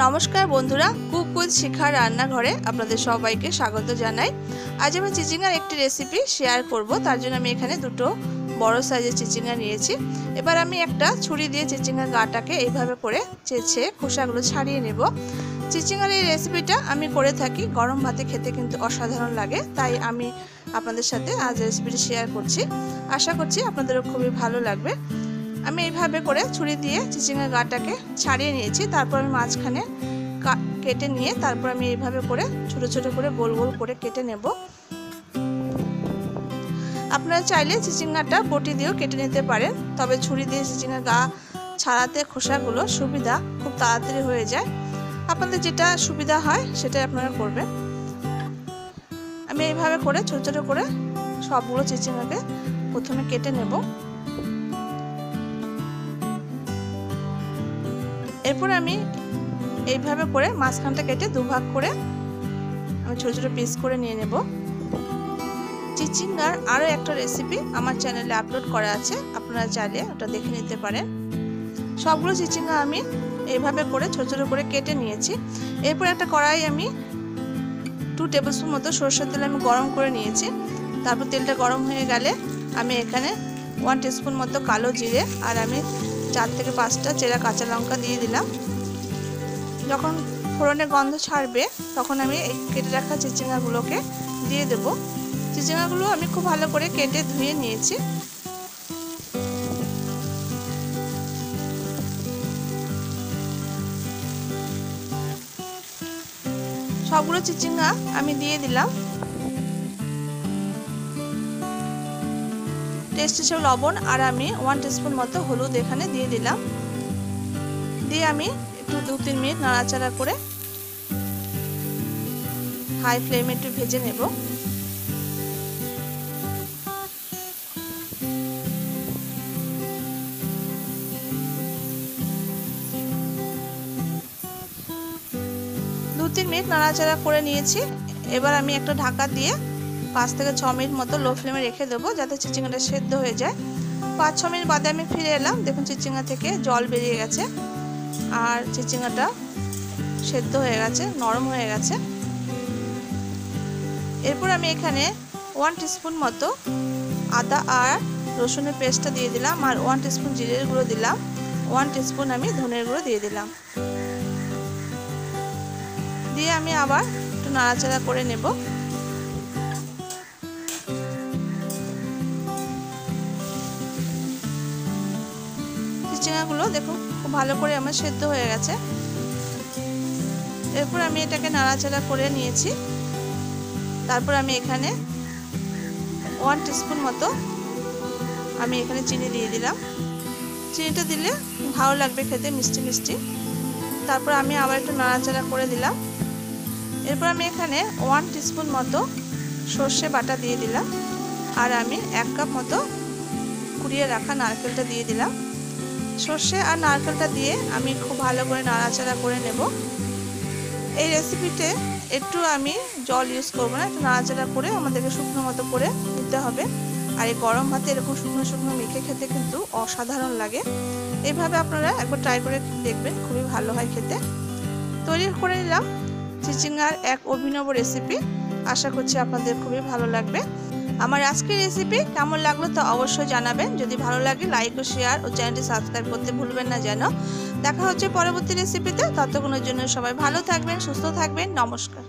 নমস্কার বন্ধুরা, cook with শিখা রান্নাঘরে আপনাদের সবাইকে স্বাগত জানাই। আজ আমি চিচিঙ্গার একটি রেসিপি শেয়ার করব। তার জন্য আমি এখানে দুটো বড় সাইজের চিচিঙ্গা নিয়েছি। এবার আমি একটা ছুরি দিয়ে চিচিঙ্গার গাটাকে এইভাবে করে চেঁচে খোসাগুলো ছাড়িয়ে নেব। চিচিঙ্গার এই রেসিপিটা আমি করে থাকি, গরম ভাতে খেতে কিন্তু অসাধারণ লাগে, তাই আমি আপনাদের সাথে আজ রেসিপিটি শেয়ার করছি। আশা করছি আপনাদেরও খুবই ভালো লাগবে। আমি এইভাবে করে ছুরি দিয়ে চিচিঙ্গার গাটাকে ছাড়িয়ে নিয়েছি। তারপর আমি মাঝখানে কেটে নিয়ে তারপর আমি এইভাবে করে ছোট ছোট করে গোল গোল করে কেটে নেব। আপনারা চাইলে চিচিঙ্গাটা বটি দিয়েও কেটে নিতে পারেন, তবে ছুরি দিয়ে চিচিঙ্গার গা ছাড়াতে খোসাগুলো সুবিধা, খুব তাড়াতাড়ি হয়ে যায়। আপনাদের যেটা সুবিধা হয় সেটাই আপনারা করবেন। আমি এইভাবে করে ছোট ছোট করে সবগুলো চিচিঙ্গাকে প্রথমে কেটে নেব। এরপর আমি এইভাবে করে মাঝখানটা কেটে দুভাগ করে আমি ছোট ছোট পিস করে নিয়ে নেব। চিচিঙ্গার আরও একটা রেসিপি আমার চ্যানেলে আপলোড করা আছে, আপনারা চাইলে ওটা দেখে নিতে পারেন। সবগুলো চিচিঙ্গা আমি এইভাবে করে ছোট ছোট করে কেটে নিয়েছি। এরপর একটা কড়াই আমি 2 টেবিল স্পুন মতো সরষের তেল আমি গরম করে নিয়েছি। তারপর তেলটা গরম হয়ে গেলে আমি এখানে 1 টিস্পুন মতো কালো জিরে আর আমি 4 থেকে 5টা চেরা কাঁচা লঙ্কা দিয়ে দিলাম। যখন ফোড়নের গন্ধ ছাড়বে তখন আমি এই কেটে রাখা চিচিঙ্গাগুলোকে দিয়ে দেব। চিচিঙ্গাগুলো আমি খুব ভালো করে কেটে ধুয়ে নিয়েছি। সবগুলো চিচিঙ্গা আমি দিয়ে দিলাম। টেস্ট হিসেবে লবণ আর আমি 1 টিস্পুন মতো হলুদ এখানে দিয়ে দিলাম। দিয়ে আমি একটু 2-3 মিনিট নাড়াচাড়া করে হাই ফ্লেমে একটু ভেজে নেব। দু-তিন মিনিট নাড়াচাড়া করে নিয়েছি। এবার আমি একটা ঢাকা দিয়ে 5 থেকে 6 মিনিট মতো লো ফ্লেমে রেখে দেবো, যাতে চিচিঙ্গাটা সেদ্ধ হয়ে যায়। 5-6 মিনিট বাদে আমি ফিরে এলাম। দেখুন চিচিঙ্গা থেকে জল বেরিয়ে গেছে আর চিচিঙ্গাটা সেদ্ধ হয়ে গেছে, নরম হয়ে গেছে। এরপর আমি এখানে 1 টিস্পুন মতো আদা আর রসুনের পেস্টটা দিয়ে দিলাম আর 1 টিস্পুন জিরের গুঁড়ো দিলাম। 1 টিস্পুন আমি ধনের গুঁড়ো দিয়ে দিলাম। দিয়ে আমি আবার একটু নাড়াচাড়া করে নেব। চিচিঙ্গাগুলো দেখুন খুব ভালো করে আমার সেদ্ধ হয়ে গেছে। এরপর আমি এটাকে নাড়াচাড়া করে নিয়েছি। তারপর আমি এখানে 1 টিস্পুন মতো আমি এখানে চিনি দিয়ে দিলাম। চিনিটা দিলে ভালো লাগবে খেতে, মিষ্টি মিষ্টি। তারপর আমি আবার একটু নাড়াচাড়া করে দিলাম। এরপর আমি এখানে 1 টিস্পুন মতো সর্ষে বাটা দিয়ে দিলাম আর আমি 1 কাপ মতো কুড়িয়ে রাখা নারকেলটা দিয়ে দিলাম। সর্ষে আর নারকেলটা দিয়ে আমি খুব ভালো করে নাড়াচাড়া করে নেব। এই রেসিপিতে একটু আমি জল ইউজ করবো না, একটু নাড়াচাড়া করে আমাদেরকে শুকনো মতো করে নিতে হবে। আর এই গরম ভাতে এরকম শুকনো শুকনো মেখে খেতে কিন্তু অসাধারণ লাগে। এইভাবে আপনারা একবার ট্রাই করে দেখবেন, খুবই ভালো হয় খেতে। তৈরি করে নিলাম চিচিঙ্গার এক অভিনব রেসিপি। আশা করছি আপনাদের খুবই ভালো লাগবে। আমার আজকের রেসিপি কেমন লাগলো তা অবশ্যই জানাবেন। যদি ভালো লাগে লাইক ও শেয়ার ও চ্যানেলটি সাবস্ক্রাইব করতে ভুলবেন না যেন। দেখা হচ্ছে পরবর্তী রেসিপিতে। ততক্ষণের জন্য সবাই ভালো থাকবেন, সুস্থ থাকবেন। নমস্কার।